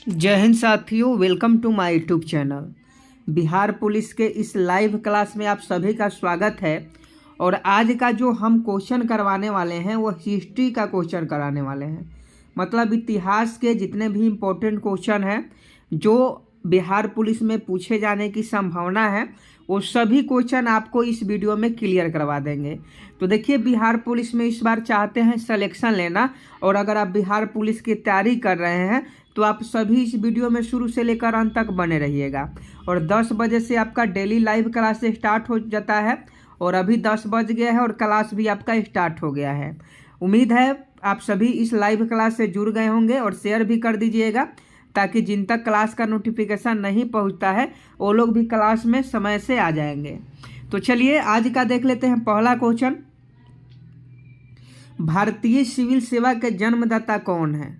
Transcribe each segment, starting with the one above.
जय हिंद साथियों, welcome to my YouTube channel. Bihar police के इस लाइव क्लास में आप सभी का स्वागत है। और आज का जो हम क्वेश्चन करवाने वाले हैं वो हिस्ट्री का क्वेश्चन कराने वाले हैं। मतलब इतिहास के जितने भी इम्पोर्टेंट क्वेश्चन हैं जो बिहार पुलिस में पूछे जाने की संभावना है वो सभी क्वेश्चन आपको इस वीडियो में क्लियर करवा देंगे। तो देखिए, बिहार पुलिस में इस बार चाहते हैं सिलेक्शन लेना, और अगर आप बिहार पुलिस की तैयारी कर रहे हैं तो आप सभी इस वीडियो में शुरू से लेकर अंत तक बने रहिएगा। और 10 बजे से आपका डेली लाइव क्लास स्टार्ट हो जाता है, और अभी 10 बज गया है और क्लास भी आपका स्टार्ट हो गया है। उम्मीद है आप सभी इस लाइव क्लास से जुड़ गए होंगे, और शेयर भी कर दीजिएगा ताकि जिन तक क्लास का नोटिफिकेशन नहीं पहुंचता है वो लोग भी क्लास में समय से आ जाएंगे। तो चलिए आज का देख लेते हैं। पहला क्वेश्चन, भारतीय सिविल सेवा के जन्मदाता कौन है?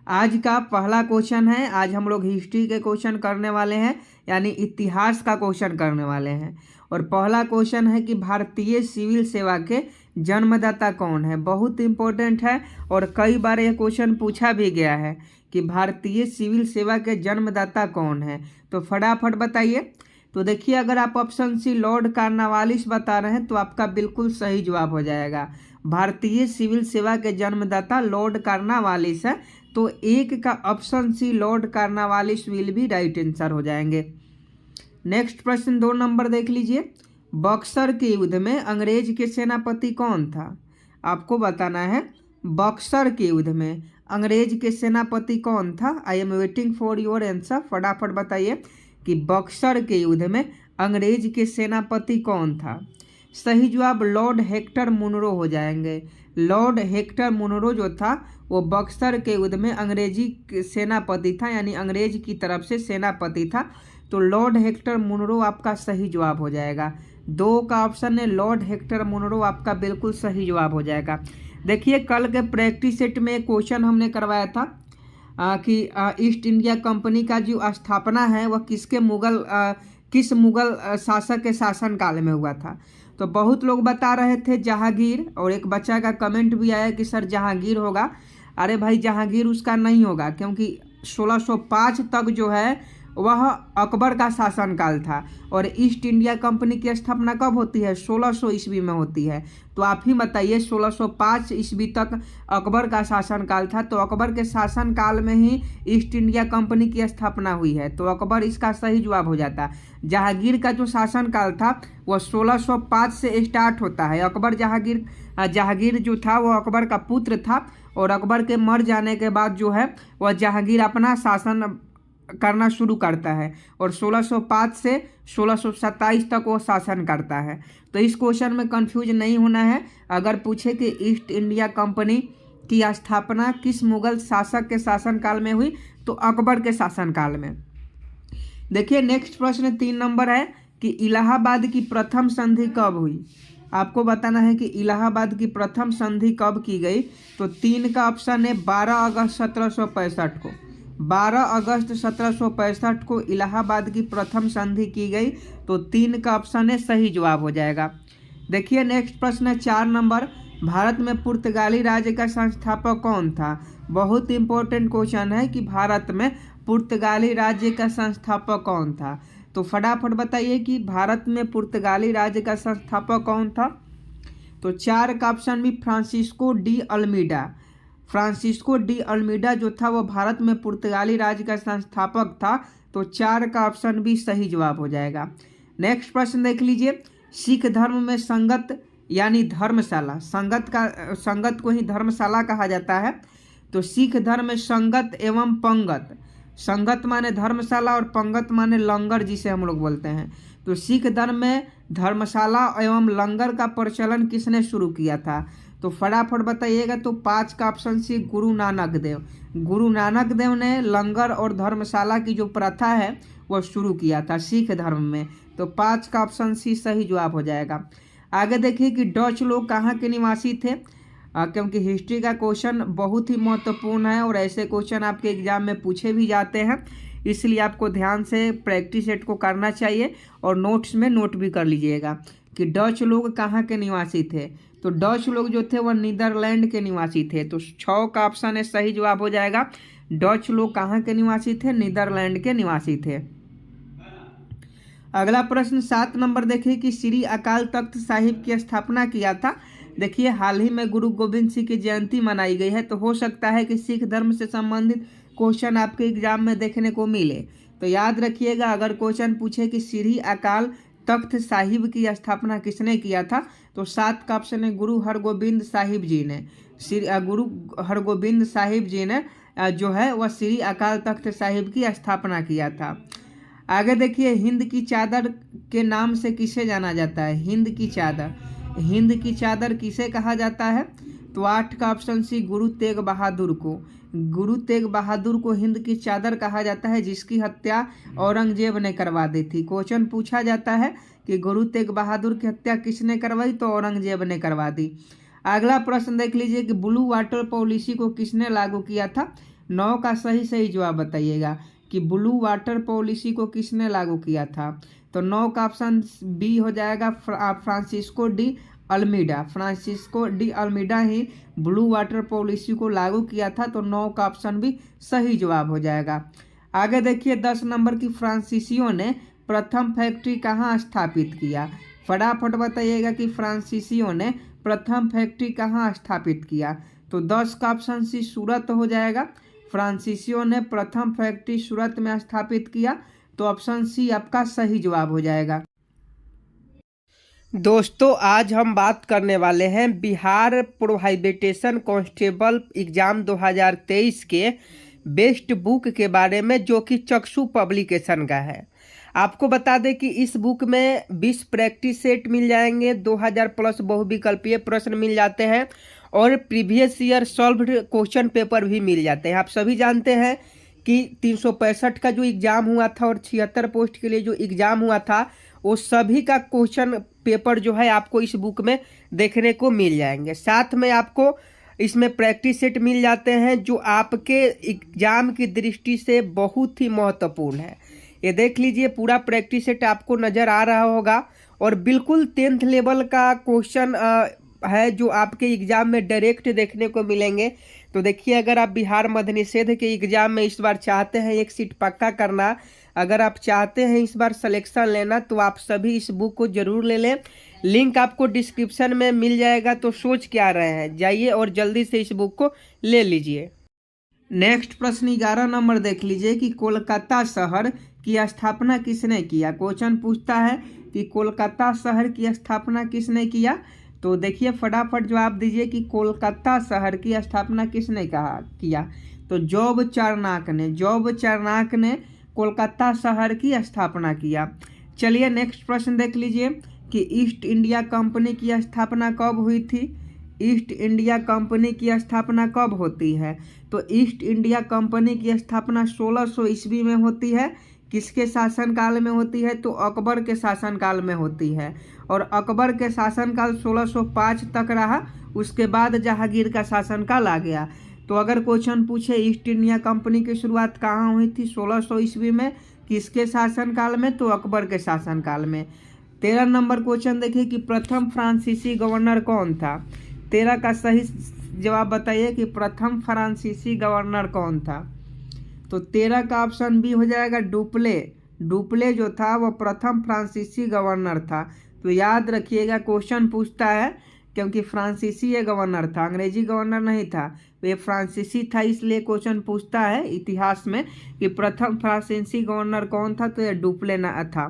आज का पहला क्वेश्चन है। आज हम लोग हिस्ट्री के क्वेश्चन करने वाले हैं, यानी इतिहास का क्वेश्चन करने वाले हैं। और पहला क्वेश्चन है कि भारतीय सिविल सेवा के जन्मदाता कौन है। बहुत इंपॉर्टेंट है और कई बार यह क्वेश्चन पूछा भी गया है कि भारतीय सिविल सेवा के जन्मदाता कौन है। तो फटाफट बताइए। तो देखिए, अगर आप ऑप्शन सी लॉर्ड कॉर्नवालिस बता रहे हैं तो आपका बिल्कुल सही जवाब हो जाएगा। भारतीय सिविल सेवा के जन्मदाता लॉर्ड कॉर्नवालिस है, तो एक का option C Lord Cornwallis will भी राइट आंसर हो जाएंगे। नेक्स्ट प्रश्न 2 नंबर देख लीजिए। बक्सर के युद्ध में अंग्रेज के सेनापति कौन था? आपको बताना है बक्सर के युद्ध में अंग्रेज के सेनापति कौन था। I am waiting for your answer. फटाफट बताइए कि बक्सर के युद्ध में अंग्रेज के सेनापति कौन था। सही जवाब लॉर्ड हेक्टर मुनरो हो जाएंगे। लॉर्ड हेक्टर मुनरो जो था वो बक्सर के युद्ध में अंग्रेजी सेनापति था, यानी अंग्रेज की तरफ से सेनापति था। तो लॉर्ड हेक्टर मुनरो आपका सही जवाब हो जाएगा। 2 का ऑप्शन है लॉर्ड हेक्टर मुनरो, आपका बिल्कुल सही जवाब हो जाएगा। देखिए, कल के प्रैक्टिस सेट में एक क्वेश्चन हमने करवाया था कि ईस्ट इंडिया कंपनी का जो स्थापना है वह किस मुगल शासक के शासनकाल में हुआ था। तो बहुत लोग बता रहे थे जहांगीर, और एक बच्चा का कमेंट भी आया कि सर जहांगीर होगा। अरे भाई, जहांगीर उसका नहीं होगा, क्योंकि 1605 तक जो है वह अकबर का शासनकाल था। और ईस्ट इंडिया कंपनी की स्थापना कब होती है? 1600 ईस्वी में होती है। तो आप ही बताइए, 1605 ईस्वी तक अकबर का शासनकाल था, तो अकबर के शासनकाल में ही ईस्ट इंडिया कंपनी की स्थापना हुई है, तो अकबर इसका सही जवाब हो जाता। जहांगीर का जो शासनकाल था वह 1605 से स्टार्ट होता है। जहांगीर जो था वो अकबर का पुत्र था, और अकबर के मर जाने के बाद जो है वह जहांगीर अपना शासन करना शुरू करता है, और 1605 से 1627 तक वो शासन करता है। तो इस क्वेश्चन में कंफ्यूज नहीं होना है। अगर पूछे कि ईस्ट इंडिया कंपनी की स्थापना किस मुगल शासक के शासनकाल में हुई, तो अकबर के शासनकाल में। देखिए, नेक्स्ट प्रश्न 3 नंबर है कि इलाहाबाद की प्रथम संधि कब हुई। आपको बताना है कि इलाहाबाद की प्रथम संधि कब की गई। तो 3 का ऑप्शन है 12 अगस्त 1765 को। 12 अगस्त 1765 को इलाहाबाद की प्रथम संधि की गई, तो 3 का ऑप्शन है सही जवाब हो जाएगा। देखिए, नेक्स्ट प्रश्न है 4 नंबर। भारत में पुर्तगाली राज्य का संस्थापक कौन था? बहुत इंपॉर्टेंट क्वेश्चन है कि भारत में पुर्तगाली राज्य का संस्थापक कौन था। तो फटाफट बताइए कि भारत में पुर्तगाली राज्य का संस्थापक कौन था। तो 4 का ऑप्शन भी Francisco de Almeida. Francisco de Almeida जो था वो भारत में पुर्तगाली राज्य का संस्थापक था, तो 4 का ऑप्शन भी सही जवाब हो जाएगा। नेक्स्ट प्रश्न देख लीजिए। सिख धर्म में संगत यानी धर्मशाला, संगत को ही धर्मशाला कहा जाता है। तो सिख धर्म में संगत एवं पंगत, संगत माने धर्मशाला और पंगत माने लंगर, जिसे हम लोग बोलते हैं। तो सिख धर्म में धर्मशाला एवं लंगर का प्रचलन किसने शुरू किया था? तो फटाफट बताइएगा। तो 5 का ऑप्शन सी गुरु नानक देव। गुरु नानक देव ने लंगर और धर्मशाला की जो प्रथा है वह शुरू किया था सिख धर्म में। तो 5 का ऑप्शन सी सही जवाब हो जाएगा। आगे देखिए कि डच लोग कहाँ के निवासी थे, क्योंकि हिस्ट्री का क्वेश्चन बहुत ही महत्वपूर्ण है और ऐसे क्वेश्चन आपके एग्जाम में पूछे भी जाते हैं, इसलिए आपको ध्यान से प्रैक्टिस सेट को करना चाहिए और नोट्स में नोट भी कर लीजिएगा कि डच लोग कहाँ के निवासी थे। तो डच लोग जो थे वह नीदरलैंड के निवासी थे। तो 6 का ऑप्शन है सही जवाब हो जाएगा। डच लोग कहाँ के निवासी थे? नीदरलैंड के निवासी थे। अगला प्रश्न 7 नंबर देखिए कि श्री अकाल तख्त साहिब की स्थापना किया था। देखिए हाल ही में गुरु गोविंद सिंह की जयंती मनाई गई है, तो हो सकता है कि सिख धर्म से संबंधित क्वेश्चन आपके एग्जाम में देखने को मिले। तो याद रखिएगा, अगर क्वेश्चन पूछे कि श्री अकाल तख्त साहिब की स्थापना किसने किया था, तो 7 का ऑप्शन है गुरु हरगोबिंद साहिब जी ने। गुरु हरगोबिंद साहिब जी ने जो है वह श्री अकाल तख्त साहिब की स्थापना किया था। आगे देखिए, हिंद की चादर के नाम से किसे जाना जाता है? हिंद की चादर, हिंद की चादर किसे कहा जाता है? तो 8 का ऑप्शन सी गुरु तेग बहादुर को। गुरु तेग बहादुर को हिंद की चादर कहा जाता है, जिसकी हत्या औरंगजेब ने करवा दी थी। क्वेश्चन पूछा जाता है कि गुरु तेग बहादुर की हत्या किसने करवाई? तो औरंगजेब ने करवा दी। अगला प्रश्न देख लीजिए कि ब्लू वाटर पॉलिसी को किसने लागू किया था? 9 का सही जवाब बताइएगा कि ब्लू वाटर पॉलिसी को किसने लागू किया था। तो 9 का ऑप्शन बी हो जाएगा Francisco de Almeida. Francisco de Almeida ही ब्लू वाटर पॉलिसी को लागू किया था, तो 9 का ऑप्शन भी सही जवाब हो जाएगा। आगे देखिए 10 नंबर की फ्रांसीसियों ने प्रथम फैक्ट्री कहाँ स्थापित किया? फटाफट बताइएगा कि फ्रांसीसियों ने प्रथम फैक्ट्री कहाँ स्थापित किया। तो 10 का ऑप्शन सी सूरत हो जाएगा। फ्रांसीसियों ने प्रथम फैक्ट्री सूरत में स्थापित किया, तो ऑप्शन सी आपका सही जवाब हो जाएगा। दोस्तों आज हम बात करने वाले हैं बिहार प्रोहिबिटेशन कांस्टेबल एग्जाम 2023 के बेस्ट बुक के बारे में, जो कि चक्षु पब्लिकेशन का है। आपको बता दें कि इस बुक में 20 प्रैक्टिस सेट मिल जाएंगे, 2000 प्लस बहुविकल्पीय प्रश्न मिल जाते हैं और previous year solved question paper भी मिल जाते हैं। आप सभी जानते हैं कि 365 का जो एग्ज़ाम हुआ था और 76 पोस्ट के लिए जो एग्ज़ाम हुआ था, वो सभी का क्वेश्चन पेपर जो है आपको इस बुक में देखने को मिल जाएंगे। साथ में आपको इसमें प्रैक्टिस सेट मिल जाते हैं, जो आपके एग्ज़ाम की दृष्टि से बहुत ही महत्वपूर्ण है। ये देख लीजिए, पूरा प्रैक्टिस सेट आपको नज़र आ रहा होगा और बिल्कुल 10th लेवल का क्वेश्चन है जो आपके एग्ज़ाम में डायरेक्ट देखने को मिलेंगे। तो देखिए, अगर आप बिहार मद्य निषेध के एग्ज़ाम में इस बार चाहते हैं एक सीट पक्का करना, अगर आप चाहते हैं इस बार सिलेक्शन लेना, तो आप सभी इस बुक को जरूर ले लें। लिंक आपको डिस्क्रिप्शन में मिल जाएगा। तो सोच क्या रहे हैं, जाइए और जल्दी से इस बुक को ले लीजिए। नेक्स्ट प्रश्न 11 नंबर देख लीजिए कि कोलकाता शहर की स्थापना किसने किया? क्वेश्चन पूछता है कि कोलकाता शहर की स्थापना किसने किया। तो देखिए फटाफट जवाब दीजिए कि कोलकाता शहर की स्थापना किसने किया। तो जॉब चार्नाक ने, जॉब चार्नाक ने कोलकाता शहर की स्थापना किया। चलिए नेक्स्ट प्रश्न देख लीजिए कि ईस्ट इंडिया कंपनी की स्थापना कब हुई थी? ईस्ट इंडिया कंपनी की स्थापना कब होती है? तो ईस्ट इंडिया कंपनी की स्थापना 1600 ईस्वी में होती है। किसके शासनकाल में होती है? तो अकबर के शासनकाल में होती है। और अकबर के शासनकाल 1605 तक रहा, उसके बाद जहांगीर का शासनकाल आ गया। तो अगर क्वेश्चन पूछे ईस्ट इंडिया कंपनी की शुरुआत कहाँ हुई थी 1600 ईस्वी में, किसके शासनकाल में? तो अकबर के शासनकाल में। 13 नंबर क्वेश्चन देखिए कि प्रथम फ्रांसीसी गवर्नर कौन था? 13 का सही जवाब बताइए कि प्रथम फ्रांसीसी गवर्नर कौन था। तो 13 का ऑप्शन बी हो जाएगा डुप्ले। डुप्ले जो था वह प्रथम फ्रांसीसी गवर्नर था। तो याद रखिएगा, क्वेश्चन पूछता है क्योंकि फ्रांसीसी ये गवर्नर था, अंग्रेजी गवर्नर नहीं था, तो ये फ्रांसीसी था, इसलिए क्वेश्चन पूछता है इतिहास में कि प्रथम फ्रांसीसी गवर्नर कौन था। तो यह डुप्ले था।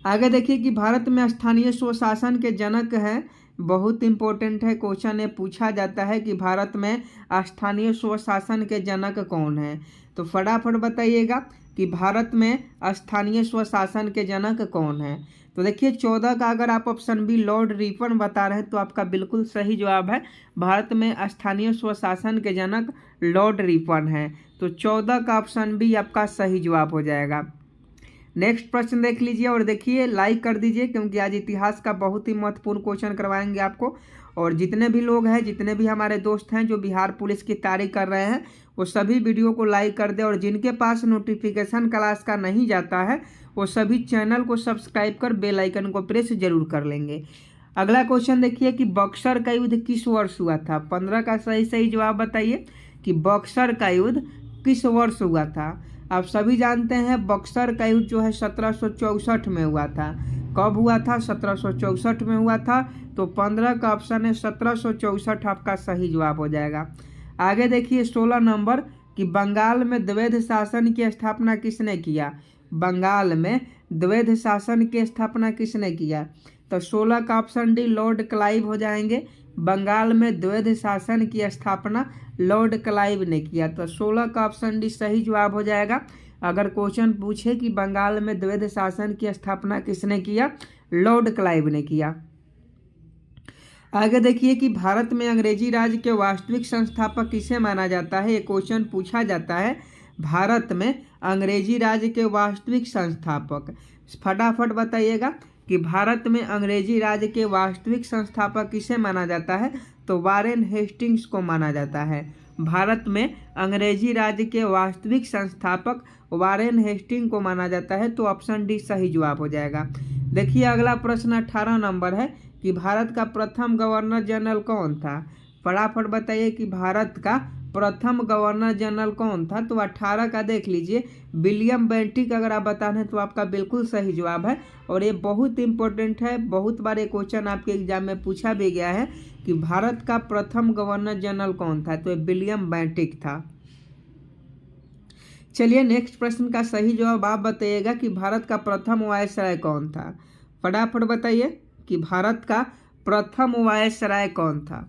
आगे देखिए कि भारत में स्थानीय स्वशासन के जनक हैं, बहुत इंपॉर्टेंट है क्वेश्चन। ये पूछा जाता है कि भारत में स्थानीय स्वशासन के जनक कौन है। तो फटाफट बताइएगा कि भारत में स्थानीय स्वशासन के जनक कौन है। तो देखिए 14 का अगर आप ऑप्शन बी लॉर्ड रिपन बता रहे हैं, तो आपका बिल्कुल सही जवाब है। भारत में स्थानीय स्वशासन के जनक लॉर्ड रिपन है। तो 14 का ऑप्शन बी आपका सही जवाब हो जाएगा। नेक्स्ट प्रश्न देख लीजिए और देखिए लाइक कर दीजिए, क्योंकि आज इतिहास का बहुत ही महत्वपूर्ण क्वेश्चन करवाएंगे आपको। और जितने भी लोग हैं, जितने भी हमारे दोस्त हैं जो बिहार पुलिस की तैयारी कर रहे हैं, वो सभी वीडियो को लाइक कर दे। और जिनके पास नोटिफिकेशन क्लास का नहीं जाता है, वो सभी चैनल को सब्सक्राइब कर बेल आइकन को प्रेस जरूर कर लेंगे। अगला क्वेश्चन देखिए कि बक्सर का युद्ध किस वर्ष हुआ था? 15 का सही जवाब बताइए कि बक्सर का युद्ध किस वर्ष हुआ था। आप सभी जानते हैं बक्सर का युद्ध जो है 1764 में हुआ था। कब हुआ था? 1764 में हुआ था। तो 15 का ऑप्शन है 1764 आपका सही जवाब हो जाएगा। आगे देखिए 16 नंबर कि बंगाल में द्वैध शासन की स्थापना किसने किया। बंगाल में द्वैध शासन की स्थापना किसने किया? तो 16 का ऑप्शन डी लॉर्ड क्लाइव हो जाएंगे। बंगाल में द्वैध शासन की स्थापना लॉर्ड क्लाइव ने किया। तो 16 का ऑप्शन डी सही जवाब हो जाएगा। अगर क्वेश्चन पूछे कि बंगाल में द्वैध शासन की स्थापना किसने किया, लॉर्ड क्लाइव ने किया। आगे देखिए कि भारत में अंग्रेजी राज के वास्तविक संस्थापक किसे माना जाता है। ये क्वेश्चन पूछा जाता है, भारत में अंग्रेजी राज के वास्तविक संस्थापक। फटाफट बताइएगा कि भारत में अंग्रेजी राज के वास्तविक संस्थापक किसे माना जाता है। तो वारेन हेस्टिंग्स को माना जाता है। भारत में अंग्रेजी राज के वास्तविक संस्थापक वारेन हेस्टिंग को माना जाता है। तो ऑप्शन डी सही जवाब हो जाएगा। देखिए अगला प्रश्न 18 नंबर है कि भारत का प्रथम गवर्नर जनरल कौन था। फटाफट बताइए कि भारत का प्रथम गवर्नर जनरल कौन था। तो 18 का देख लीजिए विलियम बेंटिक। अगर आप बता रहे हैं तो आपका बिल्कुल सही जवाब है और ये बहुत इंपॉर्टेंट है। बहुत बार ये क्वेश्चन आपके एग्जाम में पूछा भी गया है कि भारत का प्रथम गवर्नर जनरल कौन था। तो ये विलियम बेंटिक था। चलिए नेक्स्ट प्रश्न का सही जवाब आप बताइएगा कि भारत का प्रथम वायसराय कौन था। फटाफट बताइए कि भारत का प्रथम वायसराय कौन था।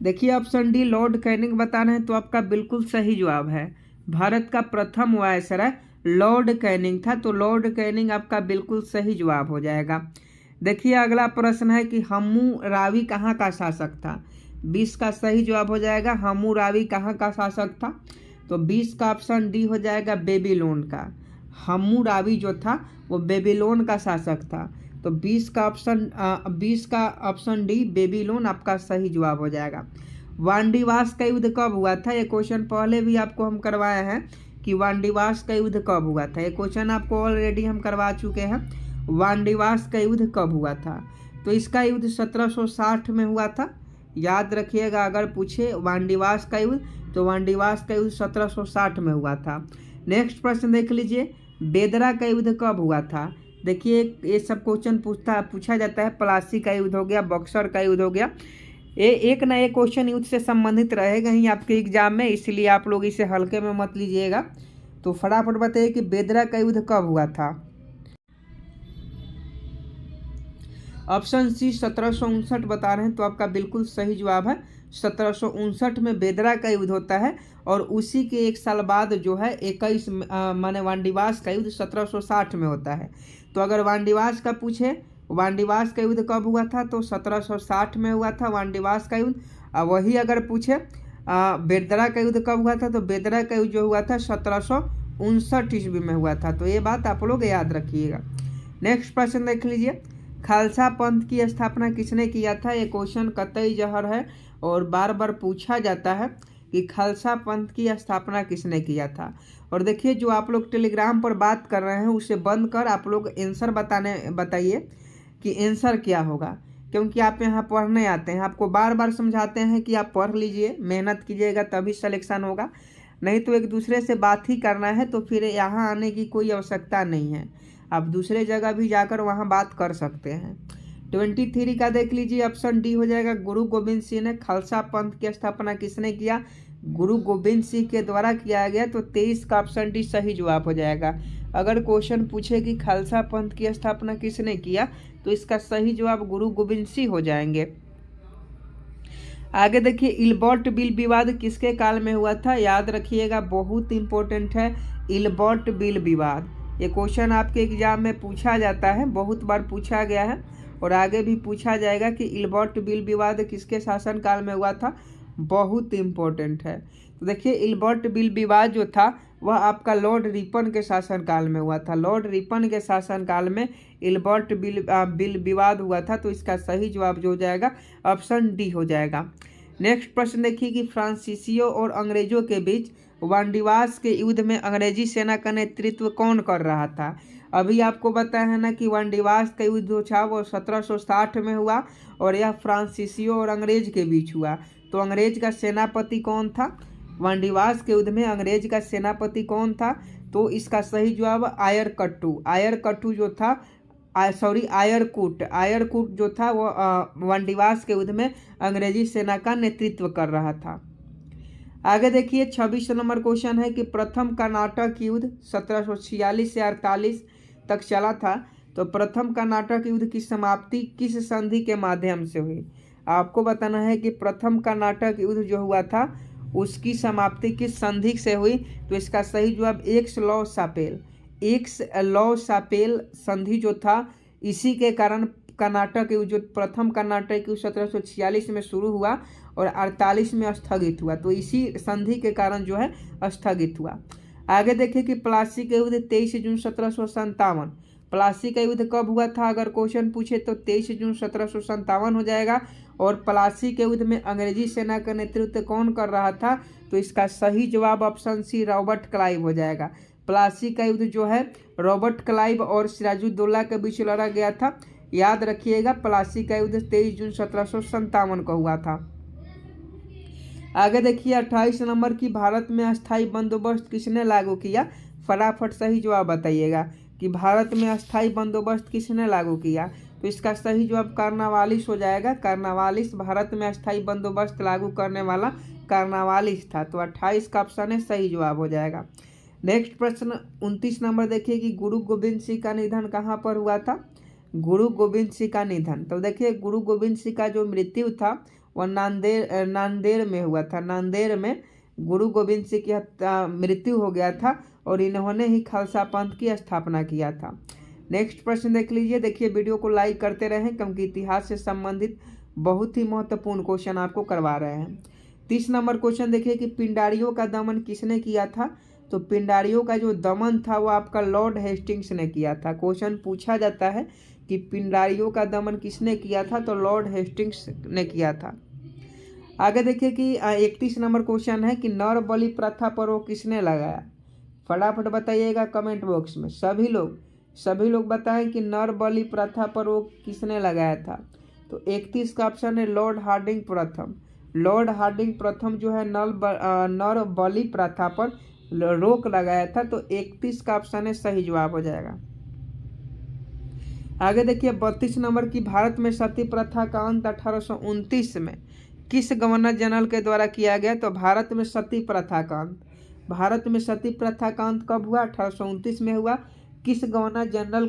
देखिए ऑप्शन डी लॉर्ड कैनिंग बता रहे हैं तो आपका बिल्कुल सही जवाब है। भारत का प्रथम वायसराय लॉर्ड कैनिंग था। तो लॉर्ड कैनिंग आपका बिल्कुल सही जवाब हो जाएगा। देखिए अगला प्रश्न है कि हम्मुराबी कहाँ का शासक था। 20 का सही जवाब हो जाएगा। हम्मुराबी कहाँ का शासक था। तो 20 का ऑप्शन डी हो जाएगा बेबीलोन का। हम्मुराबी जो था वो बेबीलोन का शासक था। तो 20 का ऑप्शन डी बेबीलोन आपका सही जवाब हो जाएगा। वांडीवास का युद्ध कब हुआ था। ये क्वेश्चन पहले भी आपको हम करवाए हैं कि वांडीवास का युद्ध कब हुआ था। ये क्वेश्चन आपको ऑलरेडी हम करवा चुके हैं। वांडीवास का युद्ध कब हुआ था। तो इसका युद्ध 1760 में हुआ था। याद रखिएगा अगर पूछे वांडीवास का युद्ध तो वांडीवास का युद्ध 1760 में हुआ था। नेक्स्ट प्रश्न देख लीजिए बेदरा का युद्ध कब हुआ था। देखिए ये सब क्वेश्चन पूछा जाता है। प्लासी का युद्ध हो गया, बक्सर का युद्ध हो गया। ये एक ना एक क्वेश्चन युद्ध से संबंधित रहेगा ही आपके एग्जाम में, इसलिए आप लोग इसे हल्के में मत लीजिएगा। तो फटाफट बताइए कि बेदरा का युद्ध कब हुआ था। ऑप्शन सी 1759 बता रहे हैं तो आपका बिल्कुल सही जवाब है। 1759 में बेदरा का युद्ध होता है और उसी के एक साल बाद जो है 21 माने वांडीवास का युद्ध 1760 में होता है। तो अगर वांडीवास का पूछे वांडीवास का युद्ध कब हुआ था तो 1760 में हुआ था वांडीवास का युद्ध। वही अगर पूछे बेदरा का युद्ध कब हुआ था तो बेदरा का युद्ध जो हुआ था 1759 ईस्वी में हुआ था। तो ये बात आप लोग याद रखिएगा। नेक्स्ट प्रश्न देख लीजिए खालसा पंथ की स्थापना किसने किया था। ये क्वेश्चन कतई जहर है और बार बार पूछा जाता है कि खालसा पंथ की स्थापना किसने किया था। और देखिए जो आप लोग टेलीग्राम पर बात कर रहे हैं उसे बंद कर आप लोग आंसर बताइए कि आंसर क्या होगा, क्योंकि आप यहाँ पढ़ने आते हैं। आपको बार बार समझाते हैं कि आप पढ़ लीजिए, मेहनत कीजिएगा तभी सिलेक्शन होगा, नहीं तो एक दूसरे से बात ही करना है तो फिर यहाँ आने की कोई आवश्यकता नहीं है। आप दूसरे जगह भी जाकर वहाँ बात कर सकते हैं। 23 का देख लीजिए ऑप्शन डी हो जाएगा गुरु गोविंद सिंह ने। खालसा पंथ की स्थापना किसने किया, गुरु गोविंद सिंह के द्वारा किया गया। तो 23 का ऑप्शन डी सही जवाब हो जाएगा। अगर क्वेश्चन पूछे कि खालसा पंथ की स्थापना किसने किया तो इसका सही जवाब गुरु गोविंद सिंह हो जाएंगे। आगे देखिए इल्बर्ट बिल विवाद किसके काल में हुआ था। याद रखिएगा बहुत इंपॉर्टेंट है इल्बर्ट बिल विवाद। ये क्वेश्चन आपके एग्जाम में पूछा जाता है, बहुत बार पूछा गया है और आगे भी पूछा जाएगा कि इल्बर्ट बिल विवाद किसके शासनकाल में हुआ था, बहुत इम्पोर्टेंट है। तो देखिए इल्बर्ट बिल विवाद जो था वह आपका लॉर्ड रिपन के शासनकाल में हुआ था। लॉर्ड रिपन के शासनकाल में इल्बर्ट बिल विवाद हुआ था। तो इसका सही जवाब जो हो जाएगा ऑप्शन डी हो जाएगा। नेक्स्ट प्रश्न देखिए कि फ्रांसीसियों और अंग्रेजों के बीच वांडीवास के युद्ध में अंग्रेजी सेना का नेतृत्व कौन कर रहा था। अभी आपको बताया है ना कि वांडीवास का युद्ध जो था वो 1760 में हुआ और यह फ्रांसीसियों और अंग्रेज के बीच हुआ। तो अंग्रेज का सेनापति कौन था? वांडीवास के युद्ध में अंग्रेज का सेनापति कौन था? तो इसका सही जवाब आयरकट्टू। आयरकट्टू जो था, आयरकूट जो था वो वांडीवास के युद्ध में अंग्रेजी सेना का नेतृत्व कर रहा था। आगे देखिए 26 नंबर क्वेश्चन है कि प्रथम कर्नाटक युद्ध 1746 से 48 तक चला था। तो प्रथम कर्नाटक युद्ध की समाप्ति किस संधि के माध्यम से हुई? आपको बताना है कि प्रथम कर्नाटक युद्ध जो हुआ था उसकी समाप्ति किस संधि से हुई। तो इसका सही जवाब एक्स लॉ सापेल संधि जो था, इसी के कारण कर्नाटक युद्ध जो प्रथम कर्नाटक युद्ध 1746 में शुरू हुआ और 48 में स्थगित हुआ। तो इसी संधि के कारण जो है स्थगित हुआ। आगे देखिए कि प्लासी का युद्ध 23 जून 1757। प्लासी का युद्ध कब हुआ था? अगर क्वेश्चन पूछे तो 23 जून 1757 हो जाएगा। और प्लासी के युद्ध में अंग्रेजी सेना का नेतृत्व कौन कर रहा था? तो इसका सही जवाब ऑप्शन सी रॉबर्ट क्लाइव हो जाएगा। प्लासी का युद्ध जो है रॉबर्ट क्लाइव और सिराजुद्दौला के बीच लड़ा गया था। याद रखिएगा, प्लासी का युद्ध 23 जून 1757 को हुआ था। आगे देखिए 28 नंबर की भारत में अस्थायी बंदोबस्त किसने लागू किया? फटाफट सही जवाब बताइएगा कि भारत में अस्थायी बंदोबस्त किसने लागू किया। तो इसका सही जवाब कार्नवालिस हो जाएगा। कार्नवालिस भारत में अस्थायी बंदोबस्त लागू करने वाला कार्नवालिस था। तो 28 का ऑप्शन है सही जवाब हो जाएगा। नेक्स्ट प्रश्न 29 नंबर देखिए कि गुरु गोविंद सिंह का निधन कहाँ पर हुआ था? गुरु गोविंद सिंह का निधन, तो देखिए गुरु गोविंद सिंह का जो मृत्यु था वह नांदेड़ में हुआ था। नांदेड़ में गुरु गोविंद सिंह की मृत्यु हो गया था और इन्होंने ही खालसा पंथ की स्थापना किया था। नेक्स्ट प्रश्न देख लीजिए। देखिए वीडियो को लाइक करते रहें क्योंकि इतिहास से संबंधित बहुत ही महत्वपूर्ण क्वेश्चन आपको करवा रहे हैं। 30 नंबर क्वेश्चन देखिए कि पिंडारियों का दमन किसने किया था? तो पिंडारियों का जो दमन था वो आपका लॉर्ड हेस्टिंग्स ने किया था। क्वेश्चन पूछा जाता है कि पिंडारियों का दमन किसने किया था? तो लॉर्ड हेस्टिंग्स ने किया था। आगे देखिए कि 31 नंबर क्वेश्चन है कि नर बलि प्रथा पर वो किसने लगाया? फटाफट बताइएगा कमेंट बॉक्स में। सभी लोग बताएं कि नर बलि प्रथा पर वो किसने लगाया था। तो 31 का ऑप्शन है लॉर्ड हार्डिंग प्रथम। लॉर्ड हार्डिंग प्रथम जो है नर बलि प्रथा पर रोक लगाया था। तो 31 का ऑप्शन है सही जवाब हो जाएगा। आगे देखिए 32 नंबर की भारत में सती प्रथा का अंत 1829 में किस गवर्नर जनरल के द्वारा किया गया? तो भारत में सती प्रथा का अंत कब हुआ? 1829 में हुआ। किस गवर्नर जनरल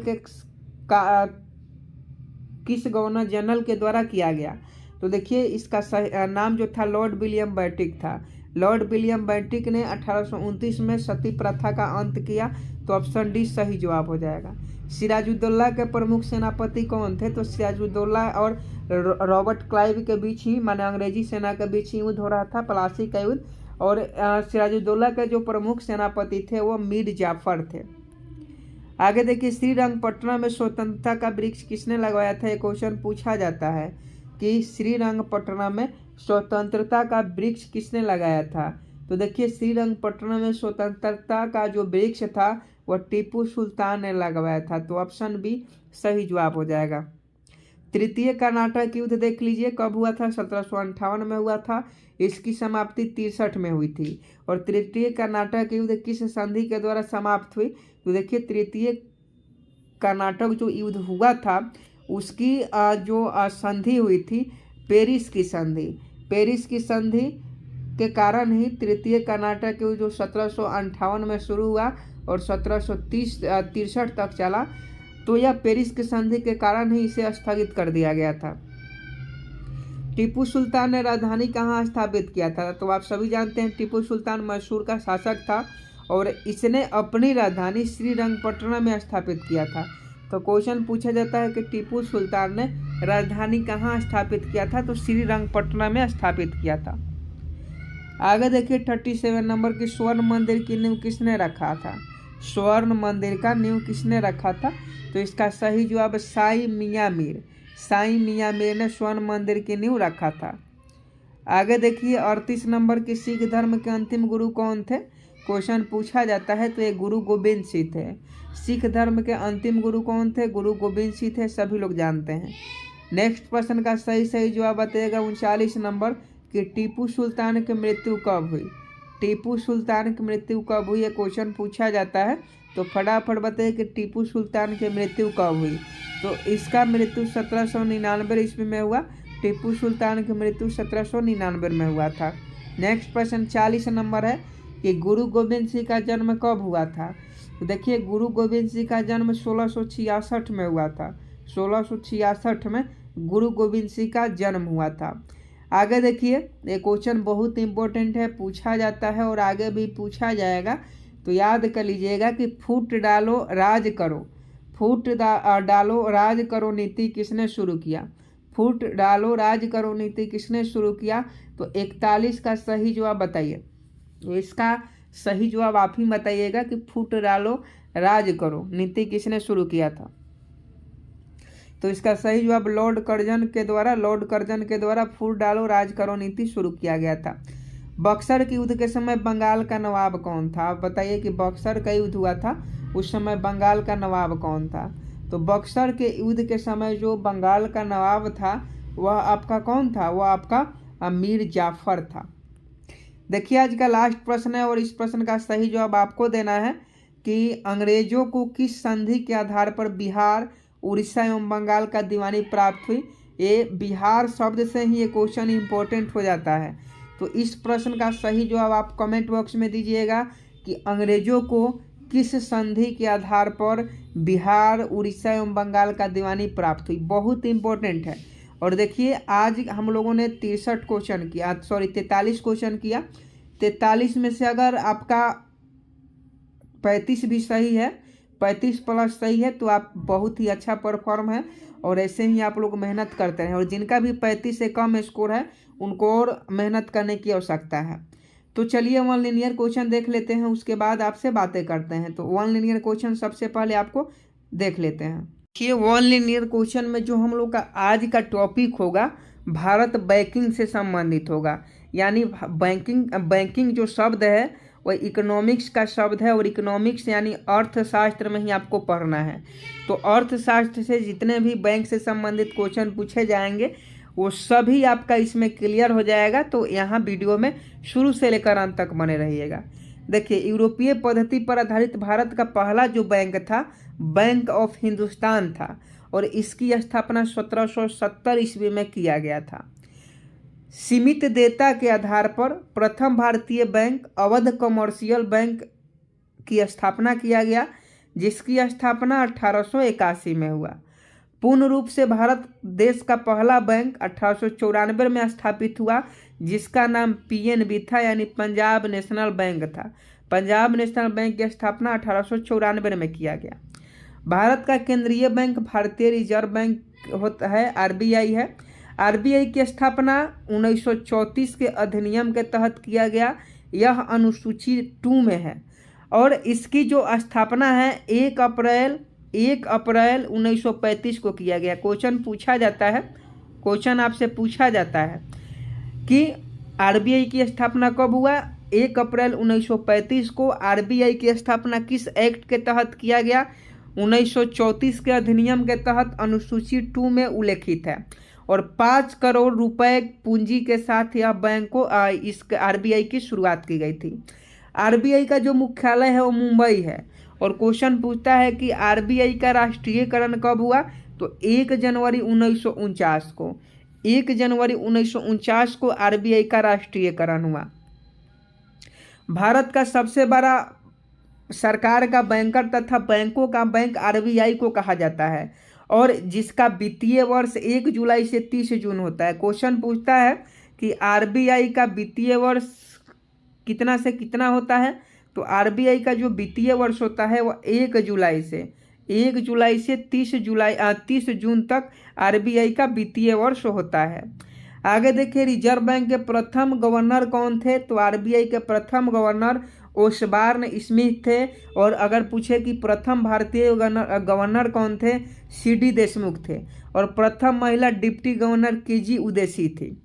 के द्वारा किया गया? तो देखिए इसका नाम जो था लॉर्ड विलियम बेंटिक था। लॉर्ड विलियम बेंटिक ने 1829 में सती प्रथा का अंत किया। तो ऑप्शन डी सही जवाब हो जाएगा। सिराजुद्दौला के प्रमुख सेनापति कौन थे? तो सिराजुद्दौला और रॉबर्ट क्लाइव के बीच ही, माने अंग्रेजी सेना के बीच ही युद्ध हो रहा था, प्लासी का युद्ध। और सिराजुद्दौला के जो प्रमुख सेनापति थे वो मीर जाफर थे। आगे देखिए श्रीरंगपट्टनम में स्वतंत्रता का वृक्ष किसने लगवाया था? एक क्वेश्चन पूछा जाता है कि श्रीरंगपट्टनम में स्वतंत्रता का वृक्ष किसने लगाया था। तो देखिए श्रीरंगपट्टनम में स्वतंत्रता का जो वृक्ष था वह टीपू सुल्तान ने लगवाया था। तो ऑप्शन बी सही जवाब हो जाएगा। तृतीय कर्नाटक युद्ध देख लीजिए कब हुआ था? 1758 में हुआ था। इसकी समाप्ति 63 में हुई थी। और तृतीय कर्नाटक युद्ध किस संधि के द्वारा समाप्त हुई? तो देखिए तृतीय कर्नाटक जो युद्ध हुआ था उसकी जो संधि हुई थी पेरिस की संधि के कारण ही तृतीय कर्नाटक युद्ध जो 1758 में शुरू हुआ और 1763 तक चला। तो यह पेरिस की संधि के कारण ही इसे स्थगित कर दिया गया था। टीपू सुल्तान ने राजधानी कहाँ स्थापित किया था? तो आप सभी जानते हैं टीपू सुल्तान मैसूर का शासक था और इसने अपनी राजधानी श्रीरंगपट्टनम में स्थापित किया था। तो क्वेश्चन पूछा जाता है कि टीपू सुल्तान ने राजधानी कहाँ स्थापित किया था? तो श्रीरंगपट्टनम में स्थापित किया था। आगे देखिए 37 नंबर की स्वर्ण मंदिर की नींव किसने रखा था? स्वर्ण मंदिर का नींव किसने रखा था? तो इसका सही जवाब साई मियां मीर ने स्वर्ण मंदिर की नींव रखा था। आगे देखिए 38 नंबर की सिख धर्म के अंतिम गुरु कौन थे? क्वेश्चन पूछा जाता है तो ये गुरु गोविंद सिंह थे। सिख धर्म के अंतिम गुरु कौन थे? गुरु गोविंद सिंह थे, सभी लोग जानते हैं। नेक्स्ट प्रश्न का सही जवाब बताइएगा 39 नंबर कि टीपू सुल्तान की मृत्यु कब हुई। टीपू सुल्तान की मृत्यु कब हुई, ये क्वेश्चन पूछा जाता है। तो फटाफट बताइए कि टीपू सुल्तान की मृत्यु कब हुई। तो इसका मृत्यु 1799 ईस्वी में हुआ। टीपू सुल्तान की मृत्यु 1799 में हुआ था। नेक्स्ट प्रश्न 40 नंबर है कि गुरु गोविंद सिंह का जन्म कब हुआ था। तो देखिए गुरु गोविंद सिंह का जन्म 1666 में हुआ था। 1666 में गुरु गोविंद सिंह का जन्म हुआ था। आगे देखिए ये क्वेश्चन बहुत इंपॉर्टेंट है, पूछा जाता है और आगे भी पूछा जाएगा। तो याद कर लीजिएगा कि फूट डालो राज करो, फूट डालो राज करो नीति किसने शुरू किया। फूट डालो राज करो नीति किसने शुरू किया। तो 41 का सही जवाब बताइए। तो इसका सही जवाब आप ही बताइएगा कि फूट डालो राज करो नीति किसने शुरू किया था। तो इसका सही जवाब लॉर्ड कर्जन के द्वारा फूट डालो राज करो नीति शुरू किया गया था। बक्सर के युद्ध के समय बंगाल का नवाब कौन था। आप बताइए कि बक्सर का युद्ध हुआ था, उस समय बंगाल का नवाब कौन था। तो बक्सर के युद्ध के समय जो बंगाल का नवाब था वह आपका कौन था, वह आपका मीर जाफर था। देखिए आज का लास्ट प्रश्न है और इस प्रश्न का सही जवाब आपको देना है कि अंग्रेजों को किस संधि के आधार पर बिहार, उड़ीसा एवं बंगाल का दीवानी प्राप्त हुई। ये बिहार शब्द से ही ये क्वेश्चन इंपॉर्टेंट हो जाता है। तो इस प्रश्न का सही जवाब आप कमेंट बॉक्स में दीजिएगा कि अंग्रेजों को किस संधि के आधार पर बिहार, उड़ीसा एवं बंगाल का दीवानी प्राप्त हुई। बहुत इंपॉर्टेंट है। और देखिए आज हम लोगों ने 43 क्वेश्चन किया। 43 में से अगर आपका 35 भी सही है, 35 प्लस सही है, तो आप बहुत ही अच्छा परफॉर्म है। और ऐसे ही आप लोग मेहनत करते हैं और जिनका भी 35 से कम स्कोर है उनको और मेहनत करने की आवश्यकता है। तो चलिए वन लीनियर क्वेश्चन देख लेते हैं, उसके बाद आपसे बातें करते हैं। तो वन लीनियर क्वेश्चन सबसे पहले आपको देख लेते हैं। देखिए वन लीनियर क्वेश्चन में जो हम लोग का आज का टॉपिक होगा भारत बैंकिंग से संबंधित होगा। यानी बैंकिंग जो शब्द है वह इकोनॉमिक्स का शब्द है और इकोनॉमिक्स यानी अर्थशास्त्र में ही आपको पढ़ना है। तो अर्थशास्त्र से जितने भी बैंक से संबंधित क्वेश्चन पूछे जाएंगे वो सभी आपका इसमें क्लियर हो जाएगा। तो यहाँ वीडियो में शुरू से लेकर अंत तक बने रहिएगा। देखिए यूरोपीय पद्धति पर आधारित भारत का पहला जो बैंक था बैंक ऑफ हिंदुस्तान था और इसकी स्थापना 1770 ईस्वी में किया गया था। सीमित देयता के आधार पर प्रथम भारतीय बैंक अवध कमर्शियल बैंक की स्थापना किया गया, जिसकी स्थापना 1881 में हुआ। पूर्ण रूप से भारत देश का पहला बैंक 1894 में स्थापित हुआ, जिसका नाम पीएनबी था यानी पंजाब नेशनल बैंक था। पंजाब नेशनल बैंक की स्थापना 1894 में किया गया। भारत का केंद्रीय बैंक भारतीय रिजर्व बैंक होता है, आरबीआई है। आरबीआई की स्थापना 1934 के अधिनियम के तहत किया गया। यह अनुसूची 2 में है और इसकी जो स्थापना है 1 अप्रैल 1935 को किया गया। क्वेश्चन आपसे पूछा जाता है कि आरबीआई की स्थापना कब हुआ। 1 अप्रैल 1935 को। आरबीआई की स्थापना किस एक्ट के तहत किया गया। 1934 के अधिनियम के तहत अनुसूची 2 में उल्लेखित है और 5 करोड़ रुपए पूंजी के साथ यह बैंक को इस आरबीआई की शुरुआत की गई थी। आरबीआई का जो मुख्यालय है वो मुंबई है। और क्वेश्चन पूछता है कि आरबीआई का राष्ट्रीयकरण कब हुआ। तो 1 जनवरी 1949 को। 1 जनवरी 1949 को आरबीआई का राष्ट्रीयकरण हुआ। भारत का सबसे बड़ा सरकार का बैंकर तथा बैंकों का बैंक आरबीआई को कहा जाता है और जिसका वित्तीय वर्ष 1 जुलाई से 30 जून होता है। क्वेश्चन पूछता है कि आरबीआई का वित्तीय वर्ष कितना से कितना होता है। तो आरबीआई का जो वित्तीय वर्ष होता है वह 1 जुलाई से 30 जून तक आरबीआई का वित्तीय वर्ष होता है। आगे देखिए रिजर्व बैंक के प्रथम गवर्नर कौन थे। तो आरबीआई के प्रथम गवर्नर ओसबॉर्न स्मिथ थे। और अगर पूछे कि प्रथम भारतीय गवर्नर कौन थे, सीडी देशमुख थे। और प्रथम महिला डिप्टी गवर्नर केजी उदेसी थी।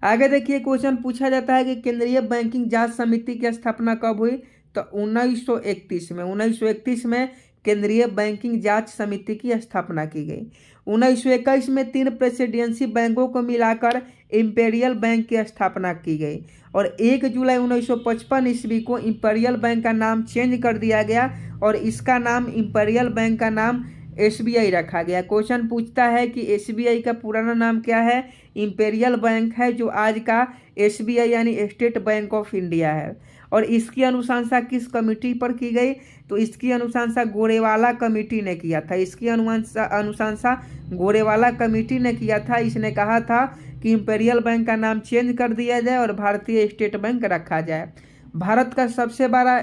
आगे देखिए क्वेश्चन पूछा जाता है कि केंद्रीय बैंकिंग जांच समिति की स्थापना कब हुई। तो 1931 में केंद्रीय बैंकिंग जांच समिति की स्थापना की गई। 1921 में 3 प्रेसिडेंसी बैंकों को मिलाकर इंपेरियल बैंक की स्थापना की गई और 1 जुलाई 1955 ईस्वी को इंपेरियल बैंक का नाम चेंज कर दिया गया और इसका नाम इंपेरियल बैंक का नाम एसबीआई रखा गया। क्वेश्चन पूछता है कि एसबीआई का पुराना नाम क्या है? इंपेरियल बैंक है, जो आज का एसबीआई यानी स्टेट बैंक ऑफ इंडिया है। और इसकी अनुशंसा किस कमेटी पर की गई? तो इसकी अनुशंसा गोरेवाला कमेटी ने किया था। इसकी अनुशंसा गोरेवाला कमेटी ने किया था। इसने कहा था कि इंपेरियल बैंक का नाम चेंज कर दिया जाए और भारतीय स्टेट बैंक रखा जाए। भारत का सबसे बड़ा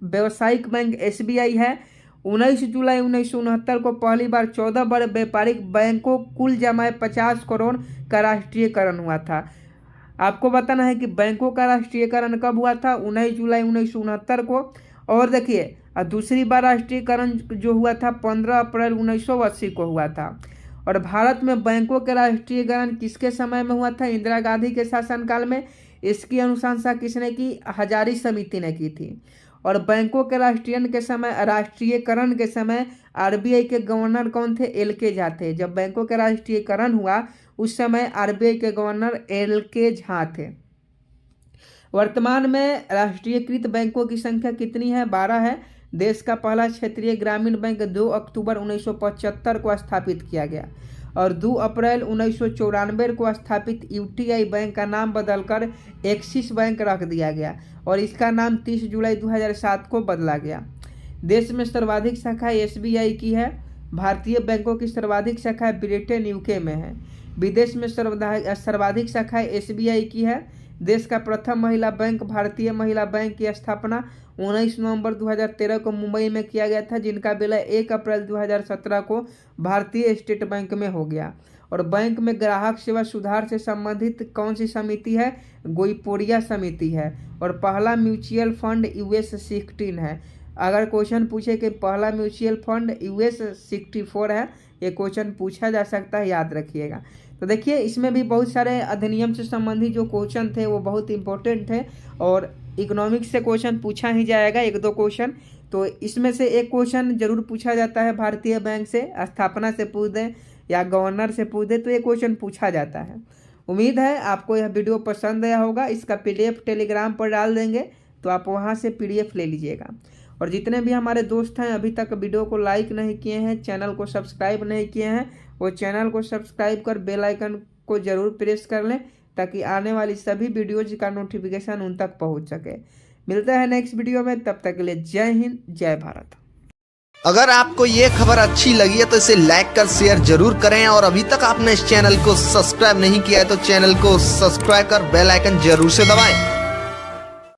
व्यावसायिक बैंक एसबीआई है। 19 जुलाई 1969 को पहली बार 14 बड़े व्यापारिक बैंकों कुल जमाए 50 करोड़ का राष्ट्रीयकरण हुआ था। आपको बताना है कि बैंकों का राष्ट्रीयकरण कब हुआ था? 19 जुलाई 1969 को। और देखिए दूसरी बार राष्ट्रीयकरण जो हुआ था 15 अप्रैल 1980 को हुआ था। और भारत में बैंकों के राष्ट्रीयकरण किसके समय में हुआ था? इंदिरा गांधी के शासनकाल में। इसकी अनुशंसा किसने की? हजारी समिति ने की थी। और बैंकों के राष्ट्रीयकरण के समय आरबीआई के गवर्नर कौन थे? एल.के. झा थे। जब बैंकों का राष्ट्रीयकरण हुआ उस समय आरबीआई के गवर्नर एल.के. झा थे। वर्तमान में राष्ट्रीयकृत बैंकों की संख्या कितनी है? 12 है। देश का पहला क्षेत्रीय ग्रामीण बैंक 2 अक्टूबर 1975 को स्थापित किया गया और 2 अप्रैल 1994 को स्थापित यूटीआई बैंक का नाम बदलकर एक्सिस बैंक रख दिया गया और इसका नाम 30 जुलाई 2007 को बदला गया। देश में सर्वाधिक शाखाएं एसबीआई की है। भारतीय बैंकों की सर्वाधिक शाखाएं ब्रिटेन यूके में है। विदेश में सर्वाधिक शाखाएं एसबीआई की है। देश का प्रथम महिला बैंक भारतीय महिला बैंक की स्थापना 19 नवंबर 2013 को मुंबई में किया गया था, जिनका विलय 1 अप्रैल 2017 को भारतीय स्टेट बैंक में हो गया। और बैंक में ग्राहक सेवा सुधार से संबंधित कौन सी समिति है? गोईपोरिया समिति है। और पहला म्यूचुअल फंड यूएस 16 है। अगर क्वेश्चन पूछे कि पहला म्यूचुअल फंड यूएस 64 है, ये क्वेश्चन पूछा जा सकता है, याद रखिएगा। तो देखिए इसमें भी बहुत सारे अधिनियम से संबंधित जो क्वेश्चन थे वो बहुत इंपॉर्टेंट थे और इकोनॉमिक्स से क्वेश्चन पूछा ही जाएगा, 1-2 क्वेश्चन। तो इसमें से एक क्वेश्चन जरूर पूछा जाता है भारतीय बैंक से, स्थापना से पूछ दें या गवर्नर से पूछ दें तो ये क्वेश्चन पूछा जाता है। उम्मीद है आपको यह वीडियो पसंद आया होगा। इसका पीडीएफ टेलीग्राम पर डाल देंगे तो आप वहाँ से पीडीएफ ले लीजिएगा। और जितने भी हमारे दोस्त हैं अभी तक वीडियो को लाइक नहीं किए हैं, चैनल को सब्सक्राइब नहीं किए हैं, वो चैनल को सब्सक्राइब कर बेल आइकन को जरूर प्रेस कर लें ताकि आने वाली सभी वीडियोज का नोटिफिकेशन उन तक पहुंच सके। मिलता है नेक्स्ट वीडियो में, तब तक के लिए जय हिंद, जय भारत। अगर आपको ये खबर अच्छी लगी है तो इसे लाइक कर शेयर जरूर करें और अभी तक आपने इस चैनल को सब्सक्राइब नहीं किया है तो चैनल को सब्सक्राइब कर बेल आइकन जरूर से दबाएं।